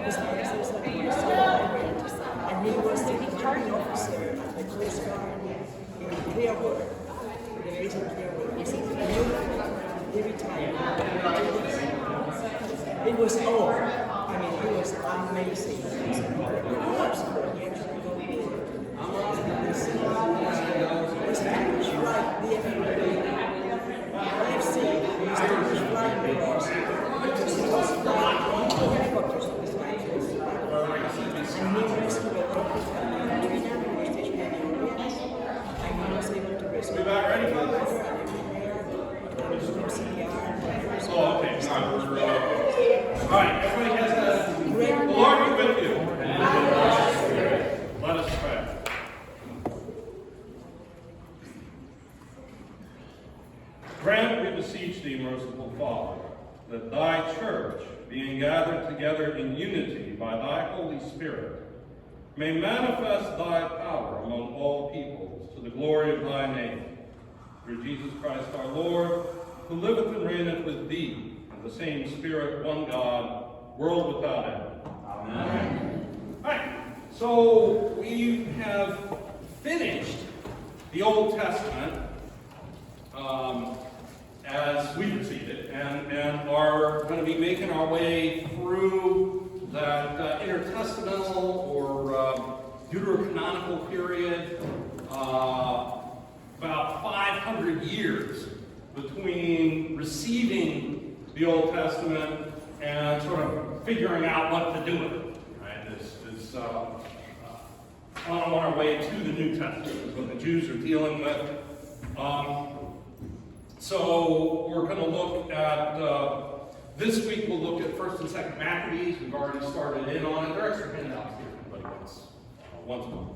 his answers were so vibrant. And he was the hearing officer at the Coast Guard in Clearwater. The base in Clearwater. He retired. It was all. I mean, it was amazing. He actually go was Spanish flight DFA. I've seen Spanish flying because he was flying helicopters on his flight. And he rescued a lot of people in Argentina who were stationed in the Orient. And he was able to rescue We back ready, folks? Oh, okay. Sorry. All right, everybody has that. The Lord be with you. Let us pray. Grant, we beseech thee, merciful Father, that thy church, being gathered together in unity by thy Holy Spirit, may manifest thy power among all peoples to the glory of thy name. Through Jesus Christ our Lord, who liveth and reigneth with thee, in the same Spirit, one God, world without end. Amen. All right, so we have finished the Old Testament as we proceeded, and are going to be making our way through that intertestamental or deuterocanonical period, about 500 years between receiving the Old Testament and sort of figuring out what to do with it. Right? This on our way to the New Testament is what the Jews are dealing with. So we're going to look at, this week we'll look at 1st and 2nd Maccabees. We've already started in on it. They're extra handouts here, but once more.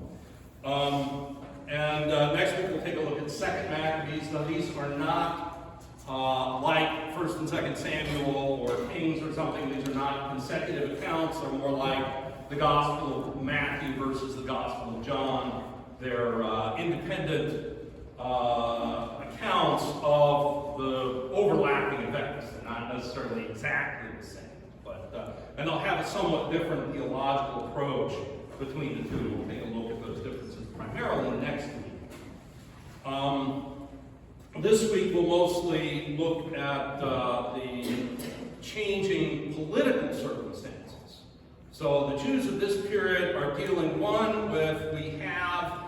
And next week we'll take a look at 2nd Maccabees. Now these are not like 1st and 2nd Samuel or Kings or something. These are not consecutive accounts. They're more like the Gospel of Matthew versus the Gospel of John. They're independent accounts of the overlapping events. They're not necessarily exactly the same, but and they'll have a somewhat different theological approach between the two. We'll take a look at those differences primarily next week. This week we'll mostly look at the changing political circumstances. So the Jews of this period are dealing, one, with we have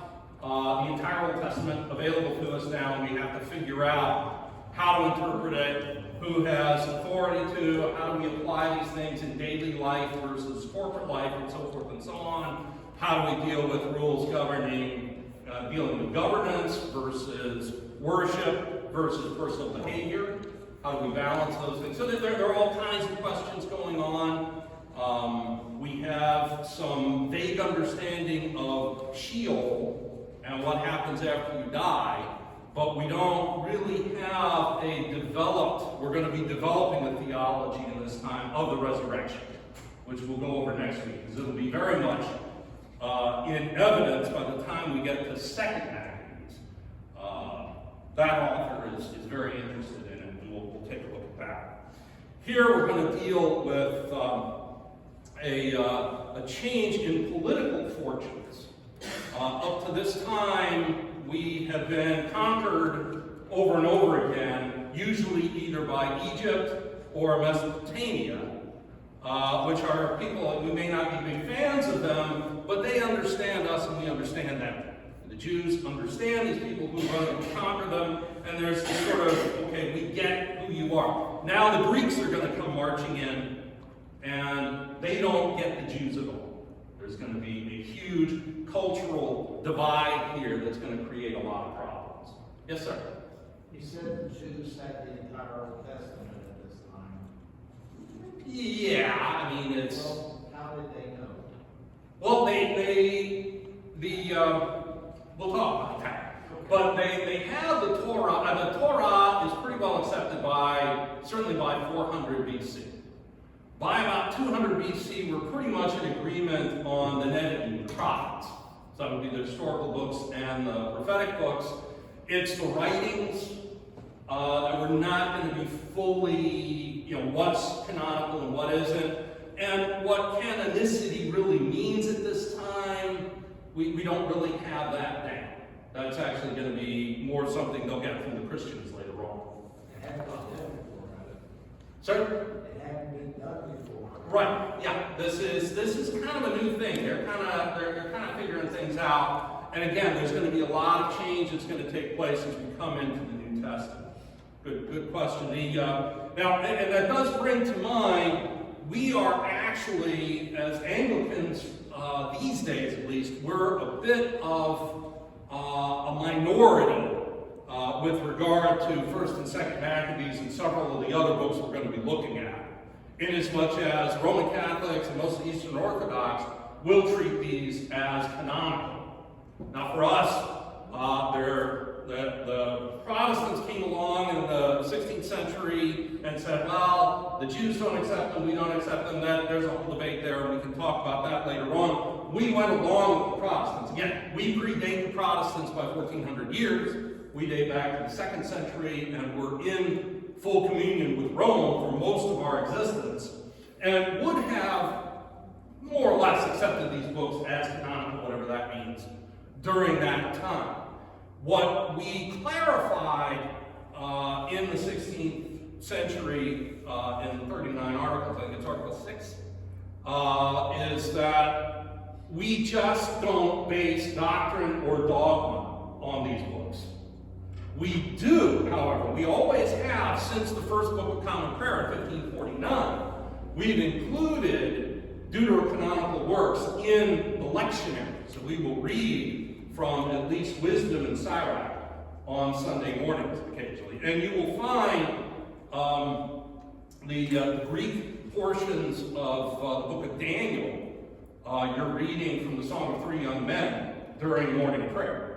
the entire Old Testament available to us now, and we have to figure out how to interpret it, who has authority to, how do we apply these things in daily life versus corporate life, and so forth and so on. How do we deal with rules governing, dealing with governance versus worship versus personal behavior? How do we balance those things? So there are all kinds of questions going on. We have some vague understanding of Sheol and what happens after you die, but we don't really have we're going to be developing a theology in this time of the resurrection, which we'll go over next week, because it'll be very much in evidence by the time we get to 2nd Maccabees. That author is very interested in it, and we'll take a look at that. Here we're going to deal with a change in political fortunes. Up to this time, we have been conquered over and over again, usually either by Egypt or Mesopotamia, which are people, we may not be big fans of them, but they understand us and we understand them. The Jews understand these people who run and conquer them, and there's this sort of, okay, we get who you are. Now the Greeks are going to come marching in, and they don't get the Jews at all. There's going to be a huge cultural divide here that's going to create a lot of problems. Yes, sir? You said the Jews had the entire Old Testament at this time. Yeah, I mean, it's... Well, how did they know? Well, we'll talk about that. But they have the Torah, and the Torah is pretty well accepted certainly by 400 BC. By about 200 BC, we're pretty much in agreement on the Nevi'im, the prophets. So that would be the historical books and the prophetic books. It's the writings that we're not going to be fully, what's canonical and what isn't. And what canonicity we don't really have that down. That's actually going to be more something they'll get from the Christians later on. It hadn't been done before, right? Sir? It hadn't been done before. Right. Yeah. This is kind of a new thing. They're kind of figuring things out. And again, there's going to be a lot of change that's going to take place as we come into the New Testament. Good question. Now, and that does bring to mind, we are actually, as Anglicans, these days at least, we're a bit of a minority with regard to 1st and 2nd Maccabees and several of the other books we're going to be looking at. Inasmuch as Roman Catholics and most Eastern Orthodox will treat these as canonical. Now, for us, the Protestants came along in the 16th century and said, well, the Jews don't accept them, we don't accept them. There's a whole debate there, and we can talk about that later on. We went along with the Protestants. Again, we predate the Protestants by 1,400 years. We date back to the 2nd century, and we're in full communion with Rome for most of our existence, and would have more or less accepted these books as canonical, whatever that means, during that time. What we clarified in the 16th century in the 39 articles, I think it's Article 6, is that we just don't base doctrine or dogma on these books. We do, however, we always have since the first Book of Common Prayer in 1549. We've included deuterocanonical works in the lectionary. So we will read from at least Wisdom and Sirach on Sunday mornings occasionally. And you will find the Greek portions of the book of Daniel, you're reading from the Song of Three Young Men during morning prayer.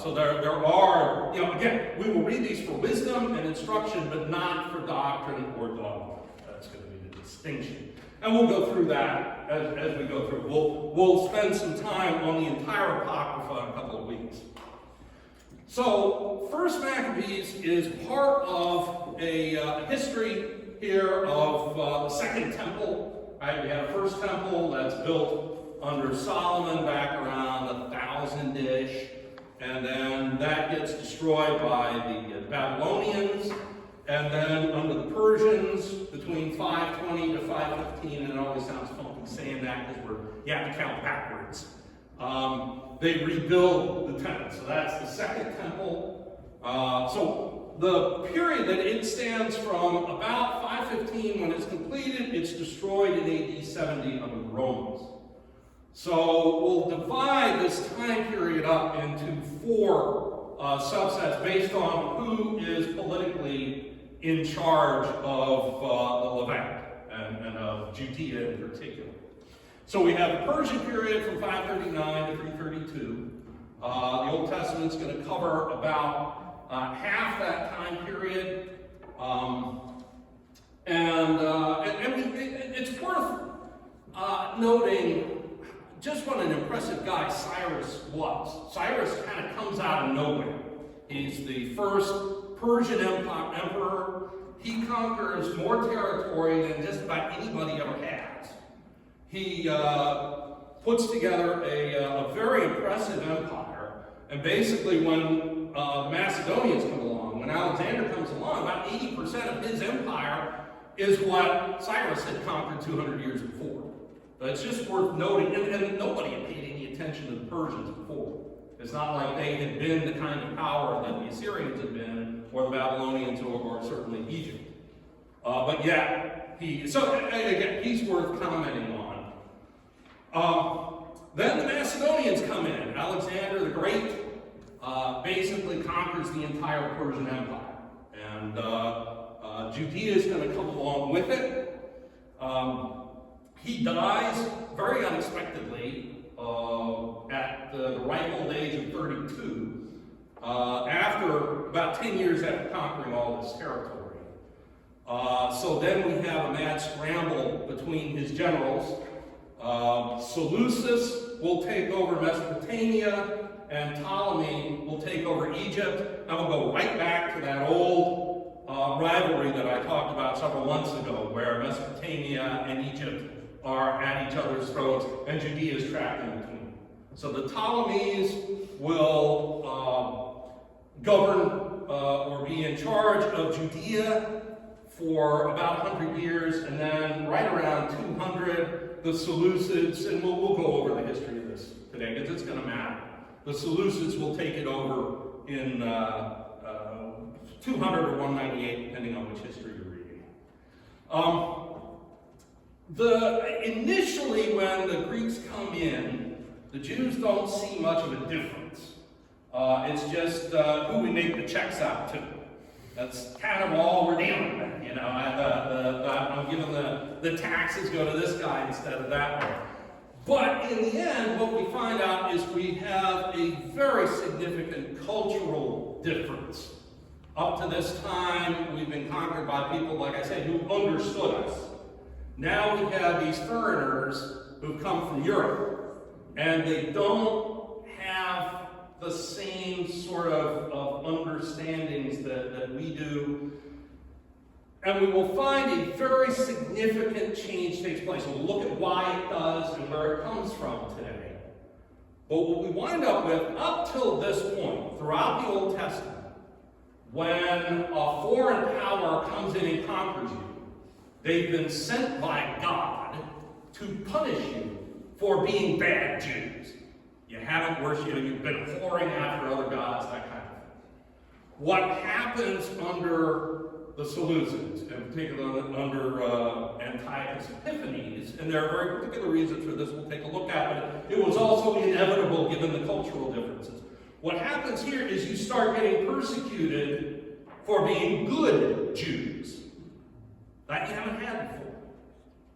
So there are, again, we will read these for wisdom and instruction, but not for doctrine or dogma. That's going to be the distinction. And we'll go through that as we go through. We'll spend some time on the entire Apocrypha in a couple of weeks. So, First Maccabees is part of a history here of the Second Temple. Right? We had a First Temple that's built under Solomon back around 1000-ish. And then that gets destroyed by the Babylonians, and then under the Persians between 520 to 515, and it always sounds funky saying that because you have to count backwards. They rebuild the temple, so that's the Second Temple. So the period that it stands from about 515 when it's completed, it's destroyed in AD 70 under the Romans. So we'll divide this time period up into 4 subsets based on who is politically in charge of the Levant and of Judea in particular. So we have the Persian period from 539 to 332. The Old Testament's going to cover about half that time period. It's worth noting just what an impressive guy Cyrus was. Cyrus kind of comes out of nowhere. He's the first Persian emperor. He conquers more territory than just about anybody ever has. He puts together a very impressive empire. And basically when the Macedonians come along, when Alexander comes along, about 80% of his empire is what Cyrus had conquered 200 years before. It's just worth noting, and nobody had paid any attention to the Persians before. It's not like they had been the kind of power that the Assyrians had been, or the Babylonians, or certainly Egypt. But yeah, again, he's worth commenting on. Then the Macedonians come in. Alexander the Great basically conquers the entire Persian Empire. And Judea is going to come along with it. He dies very unexpectedly at the ripe old age of 32, after about 10 years after conquering all this territory. So then we have a mad scramble between his generals. Seleucus will take over Mesopotamia, and Ptolemy will take over Egypt. And we'll go right back to that old rivalry that I talked about several months ago, where Mesopotamia and Egypt are at each other's throats, and Judea is trapped in between. So the Ptolemies will govern or be in charge of Judea for about 100 years, and then right around 200, the Seleucids, and we'll go over the history of this today because it's going to matter. The Seleucids will take it over in 200 or 198, depending on which history you're reading. Initially, when the Greeks come in, the Jews don't see much of a difference. It's just who we make the checks out to. That's kind of all we're dealing with. You know, I'm giving the taxes go to this guy instead of that one. But in the end, what we find out is we have a very significant cultural difference. Up to this time, we've been conquered by people, like I said, who understood us. Now we have these foreigners who've come from Europe, and they don't have the same sort of understandings that we do. And we will find a very significant change takes place. We'll look at why it does and where it comes from today. But what we wind up with, up till this point, throughout the Old Testament, when a foreign power comes in and conquers you, they've been sent by God to punish you for being bad Jews. You haven't worshipped, you've been whoring after other gods, that kind of thing. What happens under the Seleucids, in particular under Antiochus Epiphanes, and there are very particular reasons for this we'll take a look at, but it was also inevitable given the cultural differences. What happens here is you start getting persecuted for being good Jews. That you haven't had before.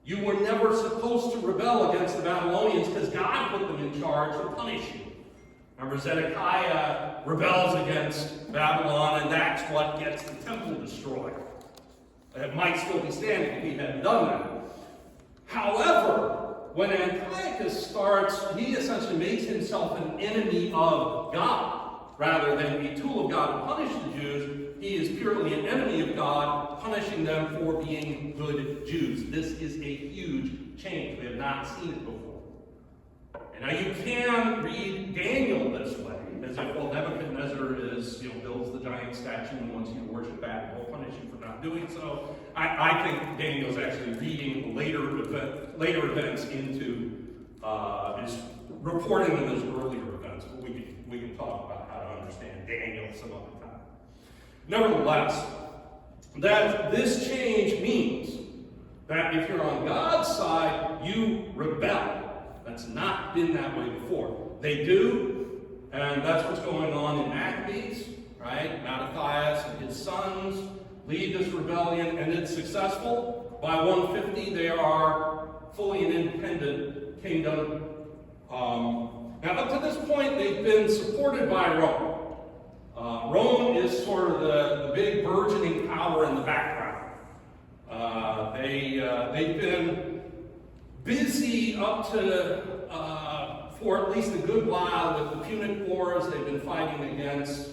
You were never supposed to rebel against the Babylonians because God put them in charge to punish you. Remember, Zedekiah rebels against Babylon, and that's what gets the temple destroyed. It might still be standing if he hadn't done that. However, when Antiochus starts, he essentially makes himself an enemy of God, rather than a tool of God to punish the Jews. He is purely an enemy of God, punishing them for being good Jews. This is a huge change. We have not seen it before. And now you can read Daniel this way, as if, well, Nebuchadnezzar builds the giant statue and wants you to worship that, and will punish you for not doing so. I think Daniel's actually reading later events into, is reporting them as earlier events, but we can talk about how to understand Daniel some other time. Nevertheless, that this change means that if you're on God's side, you rebel. That's not been that way before. They do, and that's what's going on in Maccabees, right? Mattathias and his sons lead this rebellion, and it's successful. By 150, they are fully an independent kingdom. Now, up to this point, they've been supported by Rome. Rome is sort of the big burgeoning power in the background. They've been busy up to, for at least a good while with the Punic Wars. They've been fighting against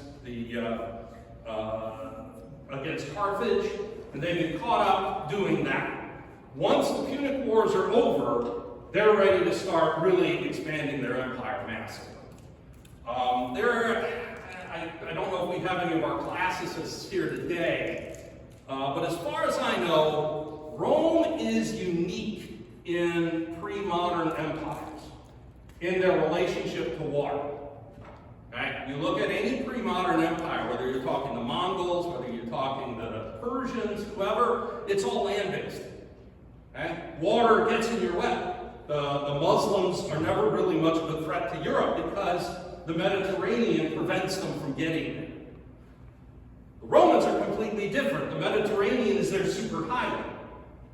against Carthage, and they've been caught up doing that. Once the Punic Wars are over, they're ready to start really expanding their empire massively. I don't know if we have any of our classicists here today, but as far as I know, Rome is unique in pre-modern empires in their relationship to water. Right? You look at any pre-modern empire, whether you're talking the Mongols, whether you're talking the Persians, whoever, it's all land-based. Right? Water gets in your way. The Muslims are never really much of a threat to Europe because the Mediterranean prevents them from getting there. The Romans are completely different. The Mediterranean is their superhighway.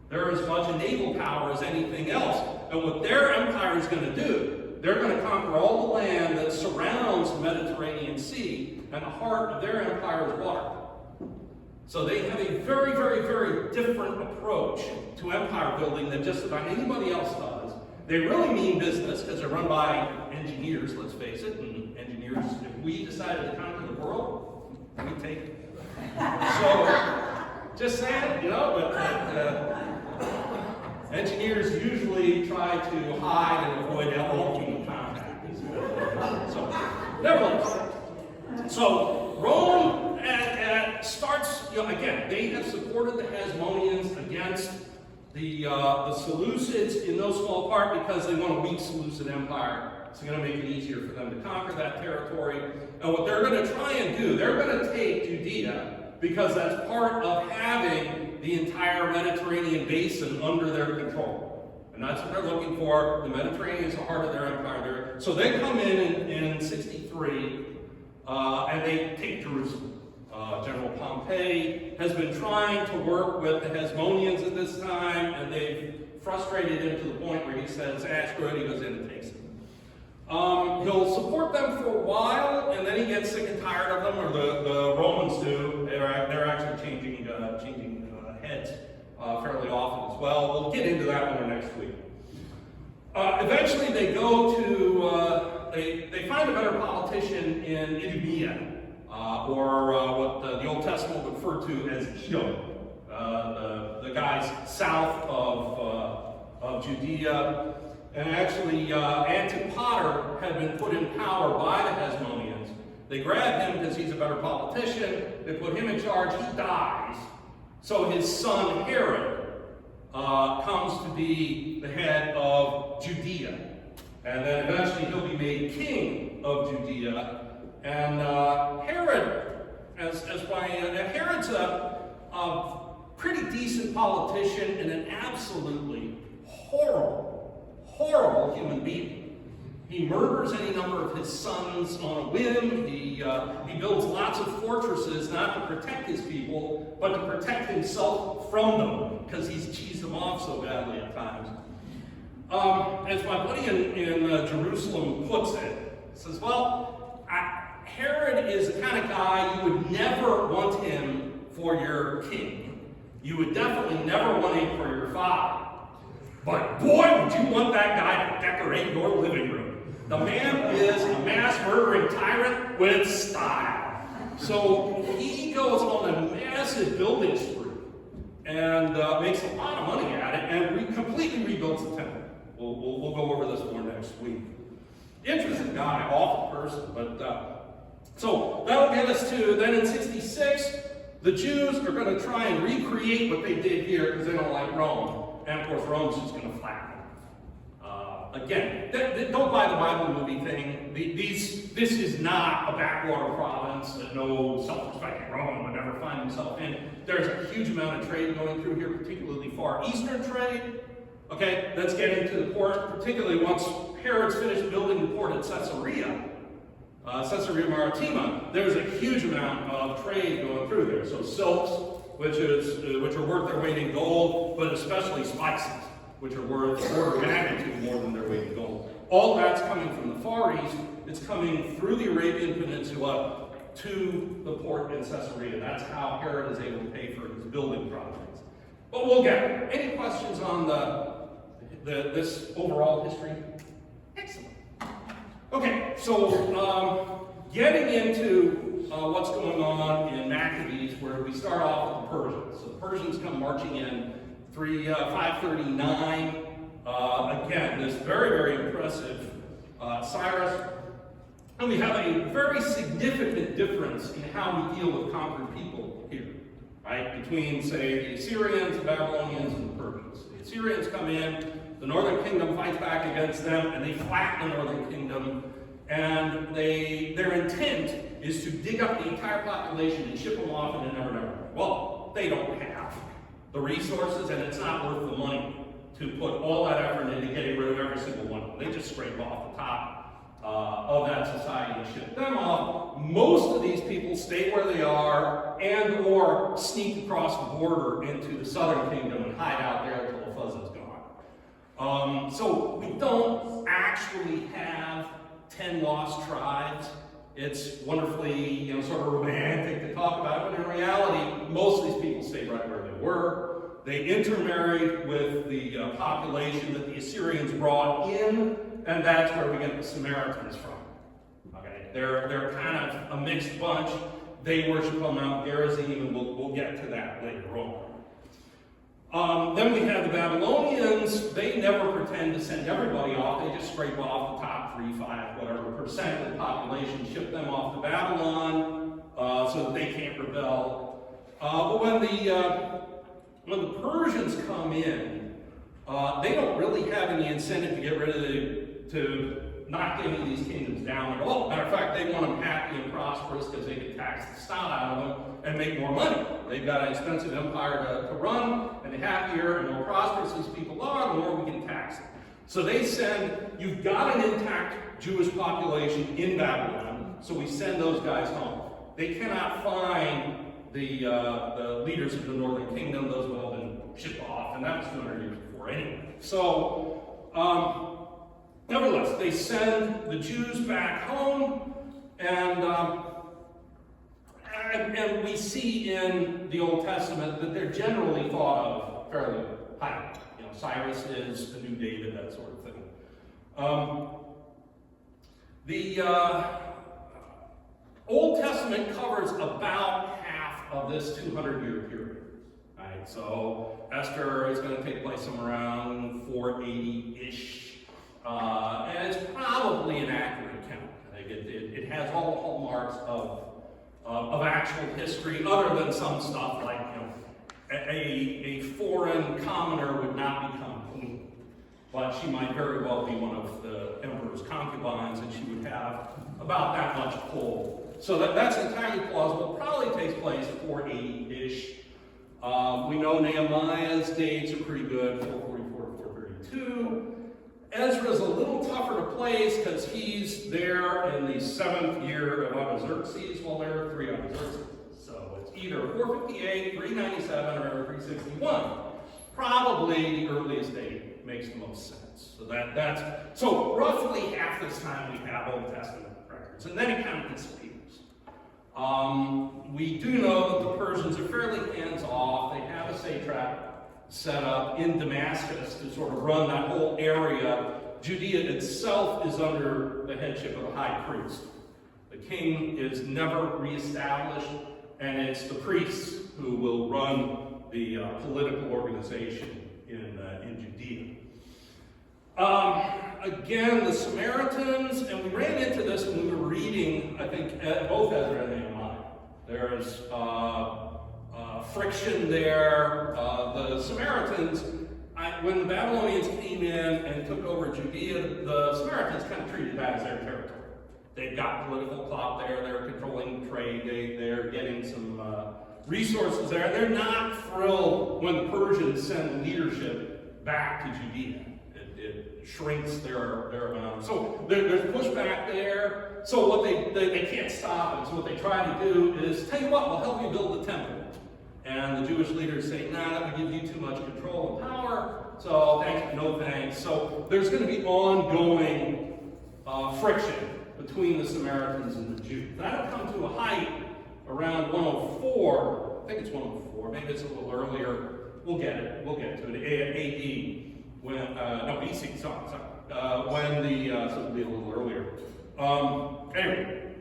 They're as much a naval power as anything else. And what their empire is going to do, they're going to conquer all the land that surrounds the Mediterranean Sea, and the heart of their empire is water. So they have a very, very, very different approach to empire building than just about anybody else does. They really mean business because they're run by engineers, let's face it, and engineers, if we decided to conquer the world, we'd take it. So, just saying, but engineers usually try to hide and avoid human contact. Nevertheless, so Rome starts, again, they have supported the Hasmoneans against the Seleucids in no small part because they want a weak Seleucid empire. It's going to make it easier for them to conquer that territory. And what they're going to try and do, they're going to take Judea because that's part of having the entire Mediterranean basin under their control. And that's what they're looking for. The Mediterranean is the heart of their empire. So they come in 63 and they take Jerusalem. General Pompey has been trying to work with the Hasmoneans at this time, and they've frustrated him to the point where he says, screw it, he goes in and takes it. He'll support them for a while, and then he gets sick and tired of them, or the Romans do. They're actually changing heads fairly often as well. We'll get into that one next week. Eventually they go to, they find a better politician in Idumea, or what the Old Testament would refer to as Edom, the guys south of Judea. And actually, Antipater had been put in power by the Hasmoneans. They grab him because he's a better politician. They put him in charge. He dies. So his son Herod comes to be the head of Judea. And then eventually he'll be made king of Judea. And Herod, Herod's a pretty decent politician and an absolutely horrible human being. He murders any number of his sons on a whim. He builds lots of fortresses, not to protect his people, but to protect himself from them, because he's cheesed them off so badly at times. As my buddy in Jerusalem puts it, says, well, Herod is the kind of guy you would never want him for your king. You would definitely never want him for your father. But boy, would you want that guy to decorate your living room. The man is a mass murdering tyrant with style. So he goes on a massive building spree and makes a lot of money at it and completely rebuilds the temple. We'll go over this more next week. Interesting guy, awful person, but so that'll get us to, then in 66, the Jews are going to try and recreate what they did here because they don't like Rome. And of course, Rome's just going to flatten. Again, don't buy the Bible movie thing. This is not a backwater province that no self-respecting Roman would ever find himself in. There's a huge amount of trade going through here, particularly Far Eastern trade. Okay, that's getting to the port, particularly once Herod's finished building the port at Caesarea Maritima. There's a huge amount of trade going through there. So silks, which are worth their weight in gold, but especially spices, which are worth order of magnitude more than their weight in gold. All that's coming from the Far East. It's coming through the Arabian Peninsula to the port in Caesarea. That's how Herod is able to pay for his building projects. But we'll get there. Any questions on this overall history? Excellent. Okay, so getting into what's going on in Maccabees, where we start off with the Persians. So the Persians come marching in 539. Again, this very, very impressive Cyrus. And we have a very significant difference in how we deal with conquered people here, right? Between, say, the Assyrians, the Babylonians, and the Persians. The Assyrians come in, the northern kingdom fights back against them, and they flatten the northern kingdom. And their intent is to dig up the entire population and ship them off into never. Well, they don't have the resources, and it's not worth the money to put all that effort into getting rid of every single one. They just scrape off the top of that society and ship them off. Most of these people stay where they are and or sneak across the border into the southern kingdom and hide out there until the fuzz is gone. So we don't actually have 10 lost tribes. It's wonderfully, sort of romantic to talk about it, but in reality, most of these people stayed right where they were. They intermarried with the population that the Assyrians brought in, and that's where we get the Samaritans from. Okay, they're kind of a mixed bunch. 'em. 'They worship on Mount Gerizim, and we'll get to that later on. Then we have the Babylonians. They never pretend to send everybody off. They just scrape off the top 3, 5, whatever percent of the population, ship them off to Babylon so that they can't rebel. But when the Persians come in, they don't really have any incentive to get rid of to knock any of these kingdoms down at all. Matter of fact, they want them happy and prosperous because they can tax the snot out of them and make more money. They've got an expensive empire to run, and the happier and more prosperous these people are, the more we can tax them. So they send, you've got an intact Jewish population in Babylon, so we send those guys home. They cannot find the leaders of the northern kingdom. Those have all been shipped off, and that was 200 years before anyway. So, nevertheless, they send the Jews back home, and we see in the Old Testament that they're generally thought of fairly highly. You know, Cyrus is the new David, that sort of thing. The Old Testament covers about half of this 200-year period. Right? So Esther is going to take place somewhere around 480-ish. And it's probably an accurate count. I think it has all the hallmarks of actual history, other than some stuff like, you know, a foreign commoner would not become queen, but she might very well be one of the emperor's concubines, and she would have about that much pull. So that's entirely plausible. It probably takes place at 480-ish. We know Nehemiah's dates are pretty good, 444 to 432. Ezra's a little tougher to place because he's there in the 7th year of Artaxerxes, while there are 3 Artaxerxes. So it's either 458, 397, or 361. Probably the earliest date makes the most sense. So roughly half this time we have Old Testament records, and then it kind of disappears. We do know that the Persians are fairly hands-off. They have a satrap set up in Damascus to sort of run that whole area. Judea itself is under the headship of a high priest. The king is never reestablished, and it's the priests who will run the political organization in Judea. Again, the Samaritans, and we ran into this when we were reading, I think, both Ezra and Nehemiah. There's friction there. The Samaritans, when the Babylonians came in and took over Judea, the Samaritans kind of treated that as their territory. They've got political clout there, they're controlling trade, they're getting some resources there. They're not thrilled when the Persians send leadership back to Judea. It shrinks their amount. So there's pushback there. So what they can't stop it. So what they try to do is, tell you what, we'll help you build the temple. And the Jewish leaders say, nah, that would give you too much control and power, so thanks, no thanks. So there's going to be ongoing friction between the Samaritans and the Jews. That'll come to a height around 104. I think it's 104, maybe it's a little earlier. We'll get to it. AD, when, no, BC, sorry. When so it'll be a little earlier. Anyway,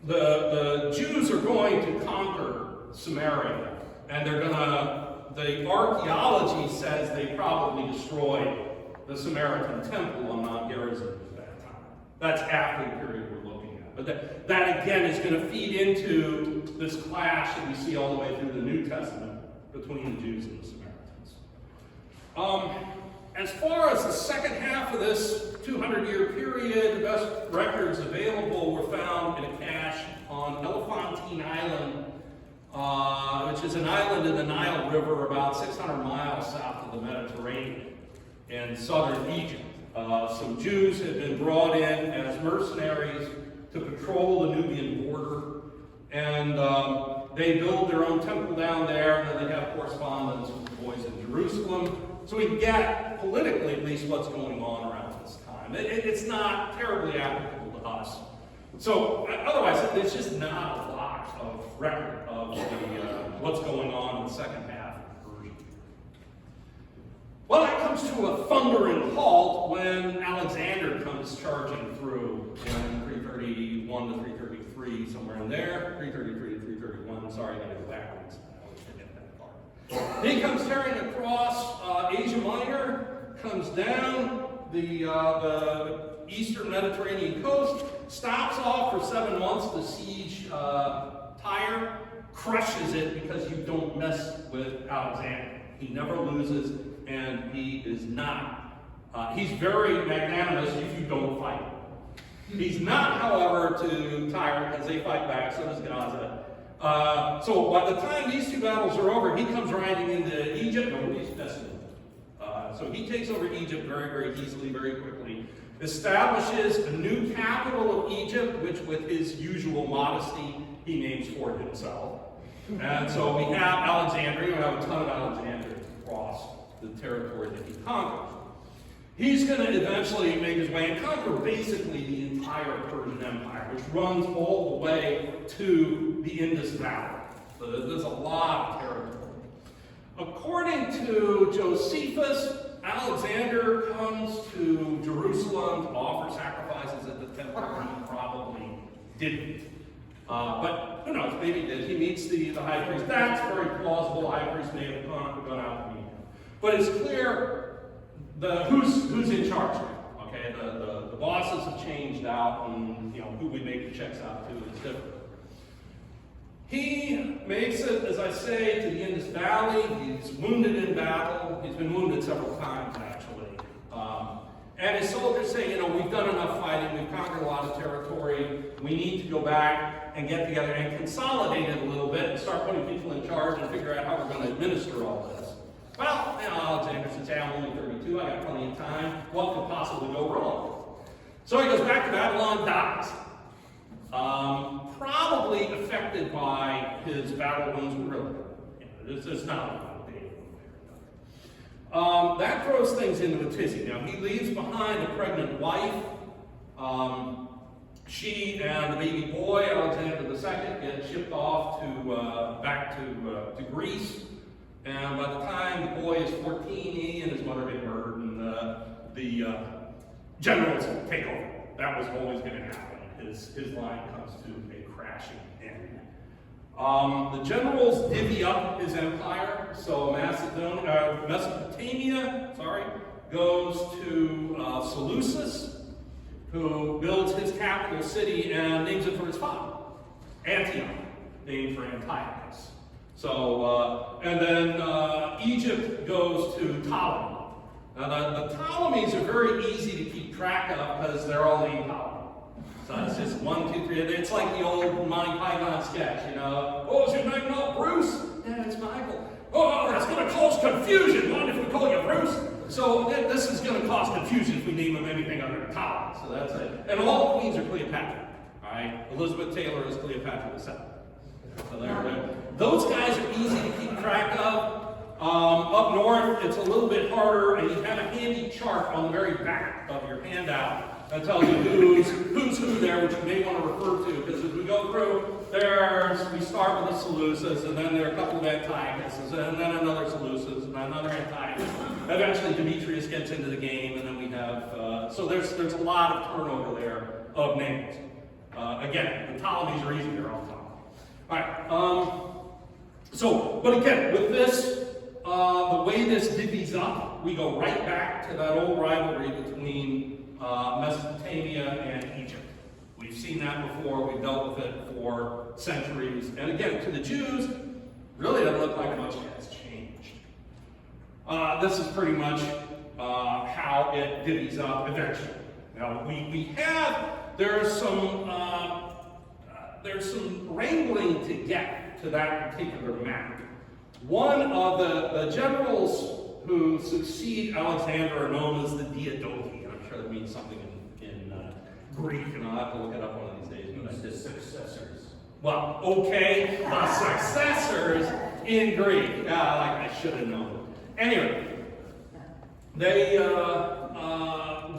the Jews are going to conquer Samaria. And the archaeology says they probably destroyed the Samaritan temple on Mount Gerizim at that time. That's after the period we're looking at. But that again is going to feed into this clash that we see all the way through the New Testament between the Jews and the Samaritans. As far as the second half of this 200-year period, the best records available were found in a cache on Elephantine Island, which is an island in the Nile River about 600 miles south of the Mediterranean in southern Egypt. Some Jews had been brought in as mercenaries to patrol the Nubian border, and they build their own temple down there, and then they have correspondence with the boys in Jerusalem. So we can get, politically at least, what's going on around this time. It's not terribly applicable to us. So otherwise, there's just not a lot of record of what's going on in the second half of Persia. Well, that comes to a thundering halt when Alexander comes charging through in 331 to 333, somewhere in there. 333 to 331, sorry, I gotta go backwards. I always forget that part. He comes tearing across Asia Minor, comes down the eastern Mediterranean coast, stops off for 7 months to siege Tyre, crushes it because you don't mess with Alexander. He never loses, and he is not. He's very magnanimous if you don't fight. He's not, however, to Tyre because they fight back, so does Gaza. So by the time these two battles are over, he comes riding into Egypt. Nobody's messing with him. So he takes over Egypt very, very easily, very quickly. Establishes a new capital of Egypt, which with his usual modesty, he names for himself. And so we have Alexandria, we have a ton of Alexandria across the territory that he conquers. He's going to eventually make his way and conquer basically the entire Persian Empire, which runs all the way to the Indus Valley. So there's a lot of territory. According to Josephus, Alexander comes to Jerusalem to offer sacrifices at the temple. He probably didn't. But who knows, maybe he did. He meets the high priest. That's very plausible. The high priest may have gone out to meet him. But it's clear who's in charge now. Okay, the bosses have changed out, and who we make the checks out to is different. He makes it, as I say, to the Indus Valley. He's wounded in battle. He's been wounded several times, actually. And his soldiers say, we've done enough fighting. We've conquered a lot of territory. We need to go back and get together and consolidate it a little bit and start putting people in charge and figure out how we're going to administer all this. Well, Alexander says, hey, I'm only 32. I got plenty of time. What could possibly go wrong? So he goes back to Babylon, dies. Probably affected by his battle wounds with Rilla. It's not a lot of data. That throws things into a tizzy. Now, he leaves behind a pregnant wife. She and the baby boy, Alexander II, get shipped off back to Greece. And by the time the boy is 14, he and his mother get murdered, and the generals take over. That was always going to happen. His line comes to a crashing end. The generals divvy up his empire. So Mesopotamia, goes to Seleucus, who builds his capital city and names it for his father, Antioch, named for Antiochus. So, and then Egypt goes to Ptolemy. Now, the Ptolemies are very easy to keep track of because they're all named Ptolemy. So it's just 1, 2, 3. It's like the old Monty Python sketch, Oh, is your name not Bruce? Yeah, it's Michael. Oh, that's going to cause confusion. What if we call you Bruce? So this is going to cause confusion if we name him anything other than Ptolemy. So that's it. And all the queens are Cleopatra. All right? Elizabeth Taylor is Cleopatra II. So there. Those guys are easy to keep track of. Up north, it's a little bit harder, and you have a handy chart on the very back of your handout that tells you who's who there, which you may want to refer to, because as we go through, we start with the Seleucus, and then there are a couple of Antiochuses, and then another Seleucus, and another Antiochus. Eventually, Demetrius gets into the game, and then we have, so there's a lot of turnover there of names. Again, the Ptolemies are easy, they're all Ptolemies. All right, but again, with this, the way this divvies up, we go right back to that old rivalry between Mesopotamia and Egypt. We've seen that before, we've dealt with it for centuries. And again, to the Jews, really doesn't look like much has changed. This is pretty much how it divvies up eventually. Now, there's some wrangling to get to that particular map. One of the generals who succeed Alexander are known as the Diadochi. I'm sure that means something in Greek, and I'll have to look it up one of these days. But The successors. Well, okay, the successors in Greek. I should have known. Anyway, they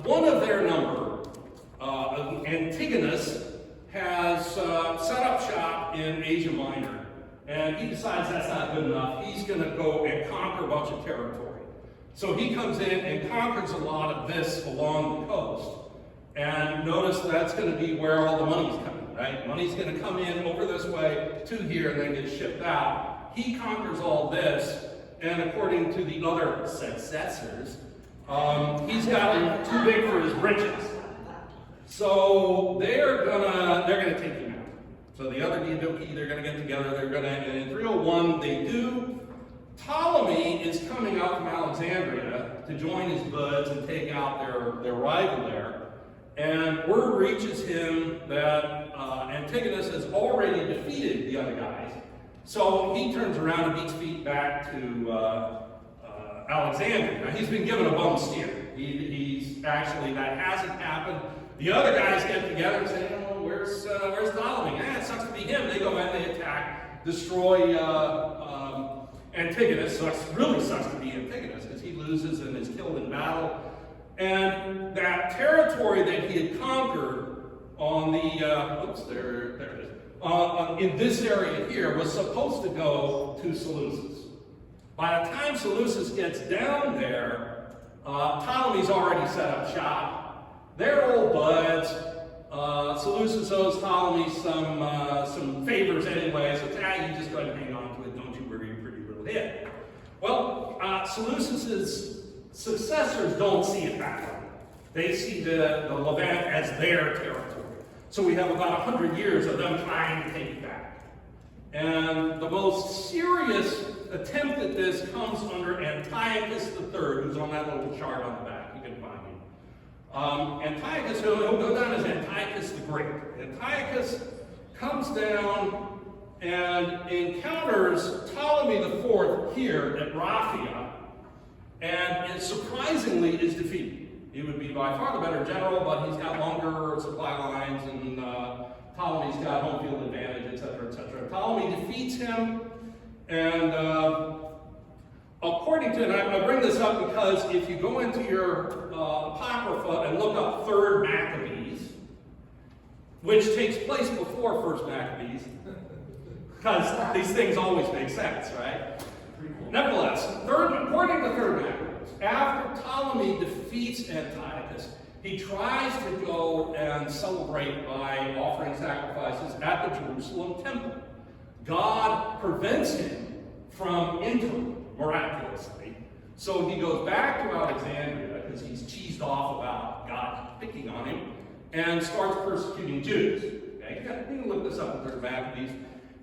one of their number, Antigonus, has set up shop in Asia Minor. And he decides that's not good enough. He's going to go and conquer a bunch of territory. So he comes in and conquers a lot of this along the coast. And notice that's going to be where all the money's coming, right? Money's going to come in over this way to here and then get shipped out. He conquers all this, and according to the other successors, he's gotten too big for his britches. So they're gonna take him out. So the other Diadochi, they're gonna get together, and in 301 they do. Ptolemy is coming out from Alexandria to join his buds and take out their rival there. And word reaches him that Antigonus has already defeated the other guys. So he turns around and beats feet back to Alexandria. Now he's been given a bum steer. He's actually, that hasn't happened. The other guys get together and say, oh, where's Ptolemy? It sucks to be him. They go and they attack, destroy Antigonus. So it really sucks to be Antigonus because he loses and is killed in battle. And that territory that he had conquered on the, there it is, in this area here was supposed to go to Seleucus. By the time Seleucus gets down there, Ptolemy's already set up shop. They're old buds. Seleucus owes Ptolemy some favors anyway, so you just go ahead and hang on to it, don't you worry your pretty little head. Well, Seleucus's successors don't see it that way. They see the Levant as their territory. So we have about 100 years of them trying to take it back. And the most serious attempt at this comes under Antiochus III, who's on that little chart on the back. You can find him. Antiochus, he'll go down as Antiochus the Great. Antiochus comes down and encounters Ptolemy IV here at Raphia, and surprisingly is defeated. He would be by far the better general, but he's got longer supply lines, and Ptolemy's got home field advantage, etc., etc. Ptolemy defeats him, and according to, and I bring this up because if you go into your Apocrypha and look up 3rd Maccabees, which takes place before 1st Maccabees, because these things always make sense, right? Nevertheless, according to 3rd Maccabees, after Ptolemy defeats Antiochus, he tries to go and celebrate by offering sacrifices at the Jerusalem temple. God prevents him from entering miraculously, so he goes back to Alexandria because he's cheesed off about God picking on him and starts persecuting Jews. Okay? You can look this up in 3rd Maccabees.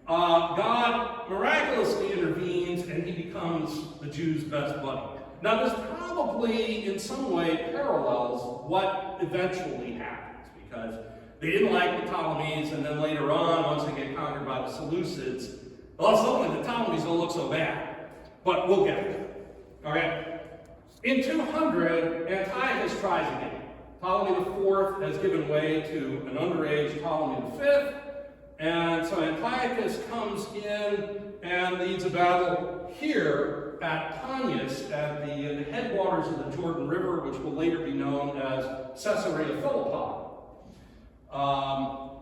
God miraculously intervenes and he becomes the Jews' best buddy. Now, this probably in some way parallels what eventually happens, because they didn't like the Ptolemies, and then later on, once they get conquered by the Seleucids, well, suddenly the Ptolemies don't look so bad. But we'll get there. All right? In 200, Antiochus tries again. Ptolemy IV has given way to an underage Ptolemy V, and so Antiochus comes in and leads a battle here at Panias, at the headwaters of the Jordan River, which will later be known as Caesarea Philippi.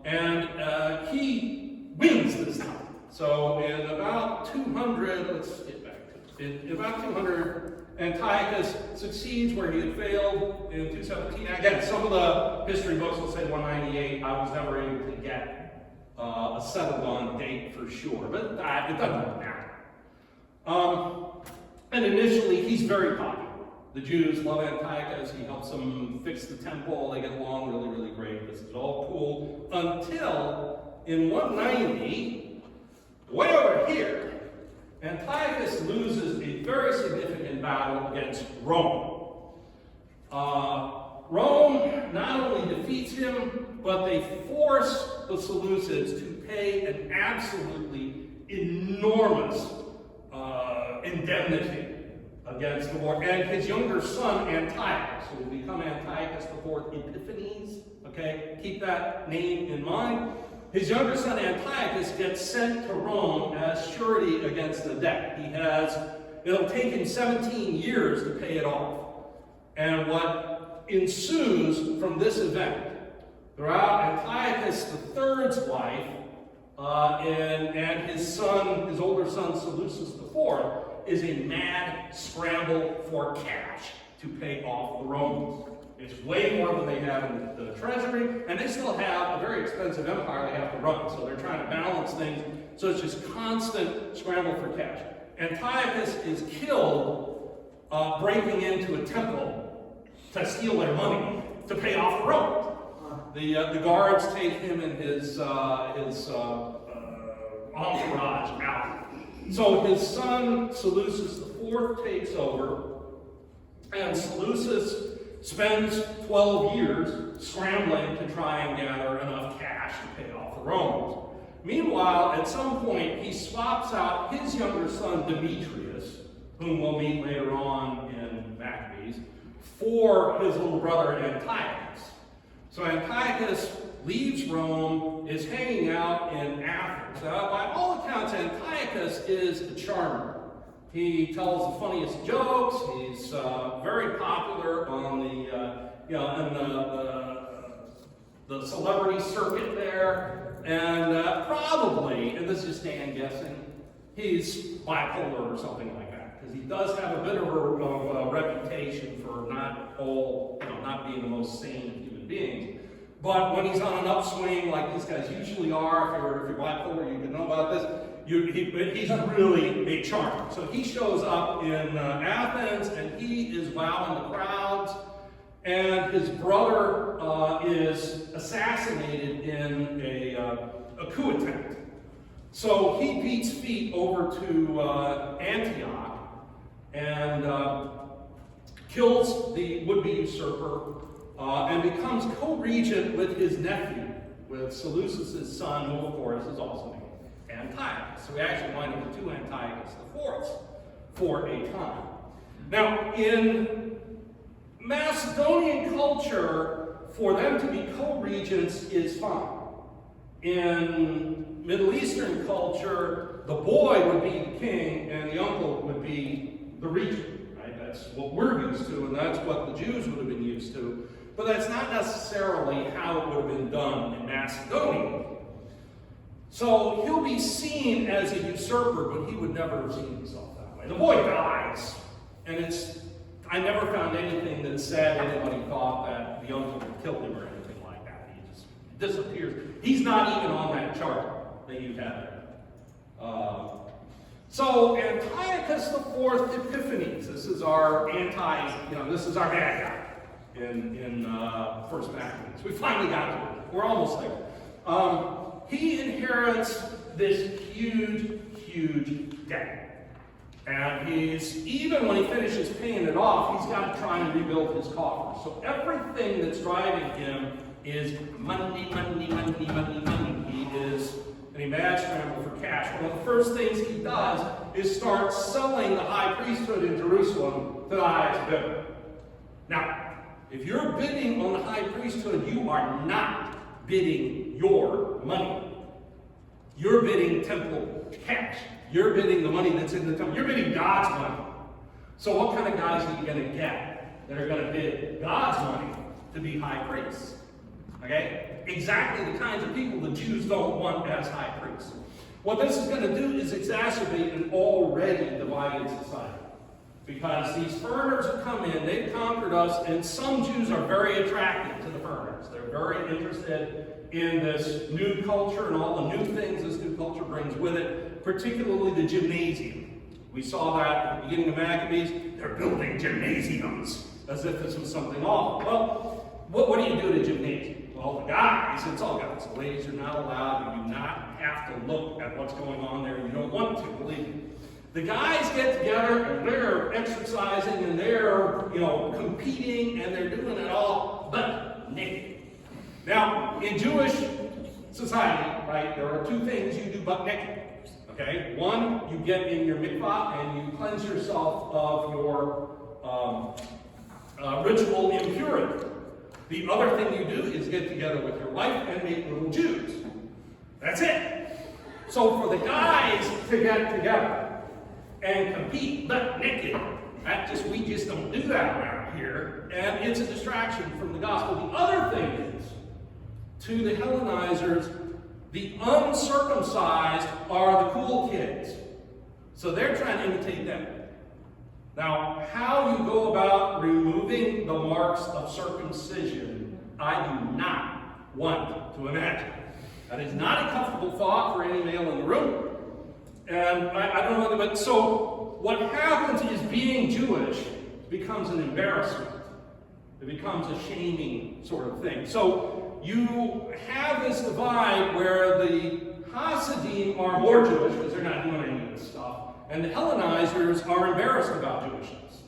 And he wins this time. So in about 200, let's get back to it. In about 200, Antiochus succeeds where he had failed in 217. Again, some of the history books will say 198. I was never able to get a settled on date for sure, but it doesn't matter. And initially, he's very popular. The Jews love Antiochus. He helps them fix the temple. They get along really, really great. This is all cool until in 190, way over here, Antiochus loses a very significant battle against Rome. Rome not only defeats him, but they force the Seleucids to pay an absolutely enormous indemnity against the war. And his younger son, Antiochus, who will become Antiochus IV Epiphanes, okay? Keep that name in mind. His younger son, Antiochus, gets sent to Rome as surety against the debt. It'll take him 17 years to pay it off. And what ensues from this event, throughout Antiochus III's life, and his son, his older son, Seleucus IV, is a mad scramble for cash to pay off the Romans. It's way more than they have in the treasury, and they still have a very expensive empire they have to run, so they're trying to balance things, so it's just constant scramble for cash. Antiochus is killed breaking into a temple to steal their money to pay off the Romans. The guards take him and his entourage out. So his son Seleucus IV takes over, and Seleucus spends 12 years scrambling to try and gather enough cash to pay off the Romans. Meanwhile, at some point, he swaps out his younger son Demetrius, whom we'll meet later on in Maccabees, for his little brother Antiochus. So Antiochus leaves Rome, is hanging out in Athens. Now, by all accounts, Antiochus is a charmer. He tells the funniest jokes. He's very popular on the celebrity circuit there, and probably, and this is Dan guessing, he's bipolar or something like that, because he does have a bit of a reputation for not being the most sane of human beings. But when he's on an upswing, like these guys usually are, if you're bipolar, you can know about this. He's really a charmer. So he shows up in Athens, and he is wowing the crowds. And his brother is assassinated in a coup attempt. So he beats feet over to Antioch and kills the would-be usurper and becomes co-regent with his nephew, with Seleucus' son, who of course is also named Antiochus. So we actually wind up with two Antiochus IVs for a time. Now, in Macedonian culture, for them to be co-regents is fine. In Middle Eastern culture, the boy would be the king and the uncle would be the regent. Right? That's what we're used to, and that's what the Jews would have been used to. But that's not necessarily how it would have been done in Macedonia. So he'll be seen as a usurper, but he would never have seen himself that way. The boy dies, and I never found anything that said anybody thought that the uncle had killed him or anything like that. He just disappears. He's not even on that chart that you have there. So Antiochus IV Epiphanes, this is our this is our bad guy in First Maccabees. We finally got to it. We're almost there. He inherits this huge debt. And even when he finishes paying it off, he's got to try and rebuild his coffers. So everything that's driving him is money. He is in a mad scramble for cash. One of the first things he does is start selling the high priesthood in Jerusalem to the highest bidder. Now, if you're bidding on the high priesthood, you are not bidding your money. You're bidding temple cash. You're bidding the money that's in the temple. You're bidding God's money. So what kind of guys are you going to get that are going to bid God's money to be high priests? Okay? Exactly the kinds of people the Jews don't want as high priests. What this is going to do is exacerbate an already divided society. Because these foreigners have come in, they've conquered us, and some Jews are very attracted to the foreigners. They're very interested in this new culture and all the new things this new culture brings with it, particularly the gymnasium. We saw that at the beginning of Maccabees. They're building gymnasiums as if this was something awful. Well, what do you do at a gymnasium? Well, the guys, it's all guys. The ladies are not allowed. You do not have to look at what's going on there. You don't want to, believe me. The guys get together and they're exercising and they're, competing and they're doing it all but naked. Now, in Jewish society, right, there are two things you do but naked. Okay? One, you get in your mikvah and you cleanse yourself of your ritual impurity. The other thing you do is get together with your wife and make little Jews. That's it. So for the guys to get together and compete but naked, we just don't do that around here, and it's a distraction from the gospel. The other thing is, to the Hellenizers, the uncircumcised are the cool kids. So they're trying to imitate them. Now, how you go about removing the marks of circumcision, I do not want to imagine. That is not a comfortable thought for any male in the room. And I don't know, but so what happens is being Jewish becomes an embarrassment. It becomes a shaming sort of thing. So you have this divide where the Hasidim are more Jewish because they're not doing any of this stuff, and the Hellenizers are embarrassed about Jewishness.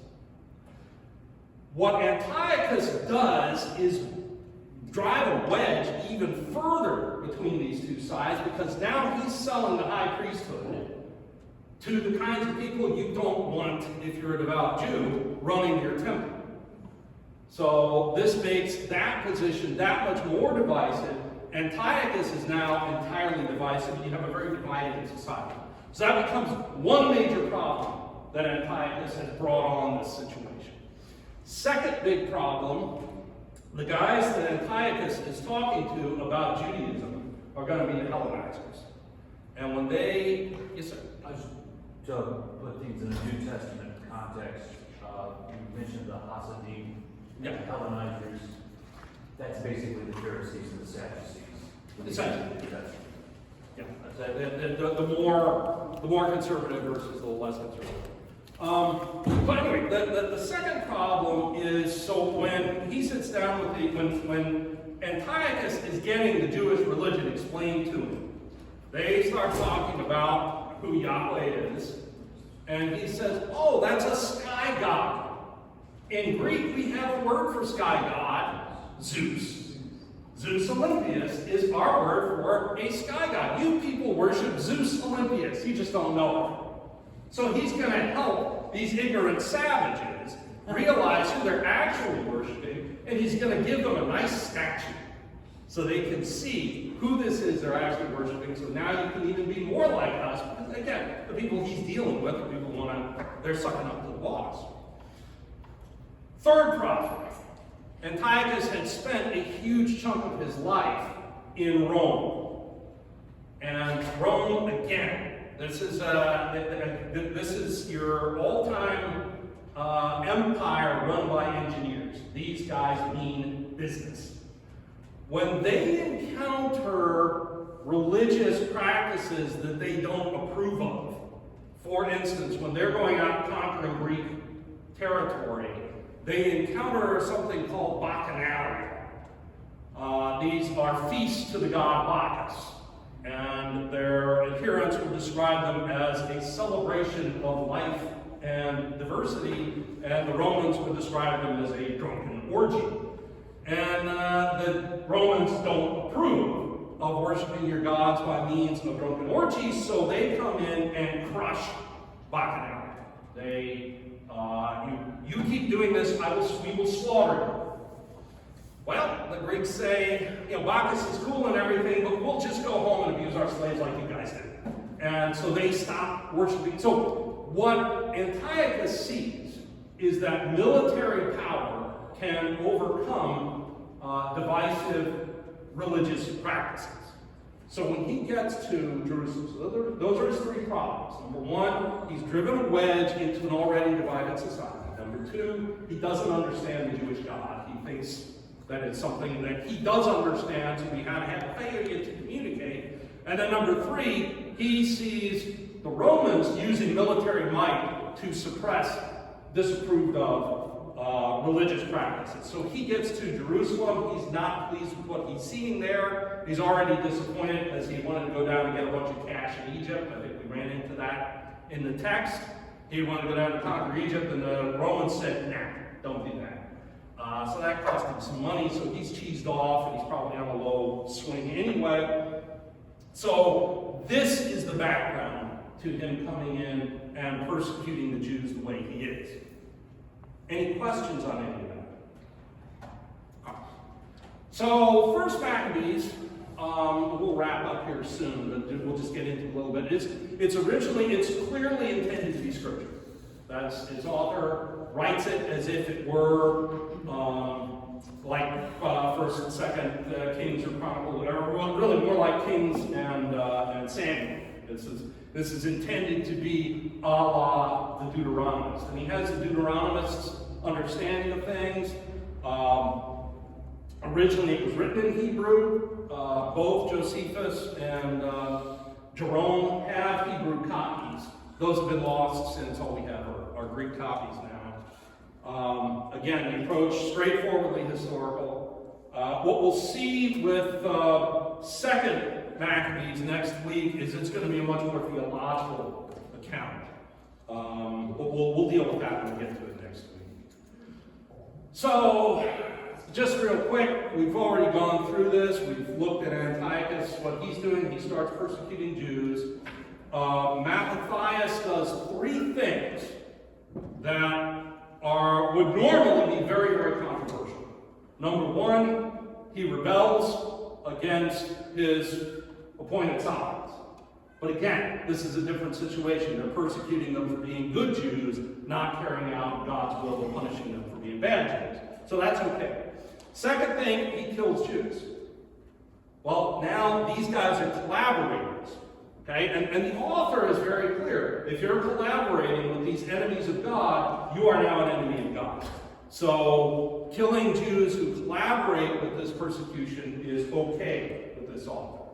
What Antiochus does is drive a wedge even further between these two sides, because now he's selling the high priesthood to the kinds of people you don't want, if you're a devout Jew, running your temple. So this makes that position that much more divisive. Antiochus is now entirely divisive. You have a very divided society. So that becomes one major problem that Antiochus has brought on this situation. Second big problem, the guys that Antiochus is talking to about Judaism are going to be the Hellenizers. And when they, yes sir? To put things in the New Testament context, you mentioned the Hasidim, Yeah. the Hellenizers. That's basically the Pharisees and the Sadducees. Essentially. Yeah, the more conservative versus the less conservative. But anyway, the second problem is, so when he sits down with when Antiochus is getting the Jewish religion explained to him, they start talking about who Yahweh is, and he says, oh, that's a sky god. In Greek, we have a word for sky god, Zeus. Zeus Olympius is our word for a sky god. You people worship Zeus Olympius. You just don't know it. So he's going to help these ignorant savages realize who they're actually worshiping, and he's going to give them a nice statue so they can see who this is they're actually worshiping. So now you can even be more like us. Because again, the people he's dealing with, the people they're sucking up to the boss. Third problem. Antiochus had spent a huge chunk of his life in Rome. And Rome, again, this is your all-time empire run by engineers. These guys mean business. When they encounter religious practices that they don't approve of, for instance, when they're going out conquering Greek territory, they encounter something called Bacchanalia. These are feasts to the god Bacchus, and their adherents would describe them as a celebration of life and diversity, and the Romans would describe them as a drunken orgy. And the Romans don't approve of worshiping your gods by means of drunken orgies, so they come in and crush Bacchanalia. You keep doing this, we will slaughter you. Well, the Greeks say, Bacchus is cool and everything, but we'll just go home and abuse our slaves like you guys did. And so they stop worshiping. So what Antiochus sees is that military power can overcome divisive religious practices. So when he gets to Jerusalem, so those are his three problems. Number one, he's driven a wedge into an already divided society. Number two, he doesn't understand the Jewish God. He thinks that it's something that he does understand, so we have to have failure to communicate. And then number three, he sees the Romans using military might to suppress disapproved of religious practices. So he gets to Jerusalem. He's not pleased with what he's seeing there. He's already disappointed as he wanted to go down and get a bunch of cash in Egypt. I think we ran into that in the text. He wanted to go down and conquer Egypt, and the Romans said, nah, don't do that. So that cost him some money, so he's cheesed off, and he's probably on a low swing anyway. So this is the background to him coming in and persecuting the Jews the way he is. Any questions on any of that? So, First Maccabees, we'll wrap up here soon, but we'll just get into it a little bit. It's clearly intended to be scripture. That's its author writes it as if it were like First and Second Kings or Chronicles, whatever. Really more like Kings and Samuel. This is intended to be a la the Deuteronomists. And he has the Deuteronomists' understanding of things. Originally it was written in Hebrew. Both Josephus and Jerome have Hebrew copies. Those have been lost since all we have are Greek copies now. Again, the approach straightforwardly historical. What we'll see with Second Maccabees next week is it's going to be a much more theological account. But we'll deal with that when we get to it next week. So, just real quick, we've already gone through this. We've looked at Antiochus. What he's doing, he starts persecuting Jews. Mattathias does three things that would normally be very, very controversial. Number one, he rebels against his appointed sovereigns. But again, this is a different situation. They're persecuting them for being good Jews, not carrying out God's will and punishing them for being bad Jews. So that's okay. Second thing, he kills Jews. Well, now these guys are collaborators. Okay? And the author is very clear. If you're collaborating with these enemies of God, you are now an enemy of God. So, killing Jews who collaborate with this persecution is okay with this author.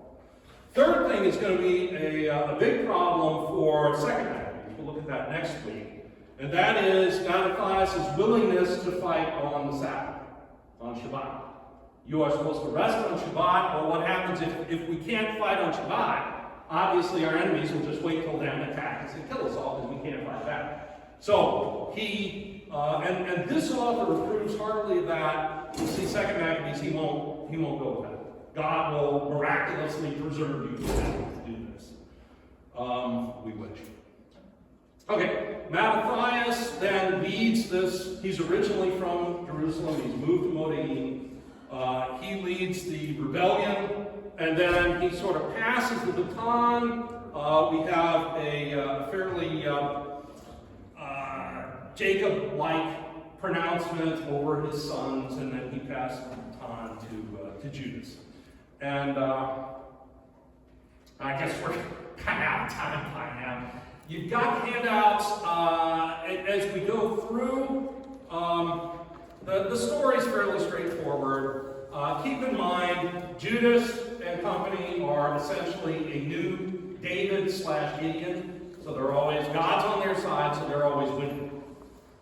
Third thing is going to be a big problem for Second Maccabees. We'll look at that next week. And that is Mattathias' willingness to fight on the Sabbath, on Shabbat. You are supposed to rest on Shabbat. Well, what happens if we can't fight on Shabbat? Obviously, our enemies will just wait till then, attack us and kill us all because we can't fight back. So, and this author proves heartily that, you see, Second Maccabees, he won't go with that. God will miraculously preserve you to do this. We wish. Okay, Mattathias then leads this. He's originally from Jerusalem. He's moved to Modein. He leads the rebellion, and then he sort of passes the baton. We have a fairly Jacob-like pronouncement over his sons, and then he passes the baton to Judas. And I guess we're kind of out of time by now. You've got handouts as we go through. The story's fairly straightforward. Keep in mind, Judas and company are essentially a new David/Gideon. So they're always, God's on their side, so they're always winning.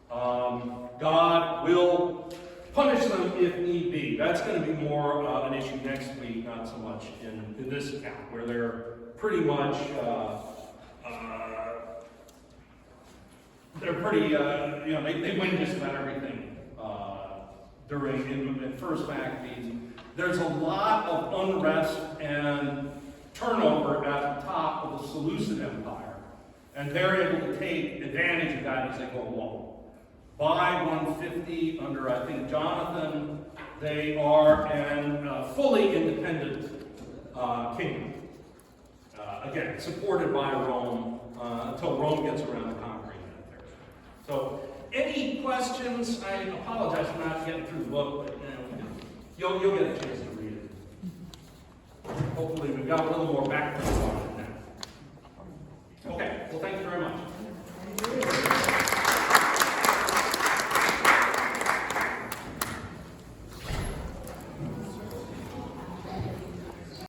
God will punish them if need be. That's going to be more an issue next week, not so much in this account, where they're pretty much, they win just about everything in First Maccabees. There's a lot of unrest and turnover at the top of the Seleucid Empire, and they're able to take advantage of that as they go along. By 150, under, I think, Jonathan, they are a fully independent kingdom. Again, supported by Rome until Rome gets around to conquering that territory. So, any questions? I apologize for not getting through the book, but you'll get a chance to read it. Hopefully, we've got a little more background on it now. Okay, well, thank you very much.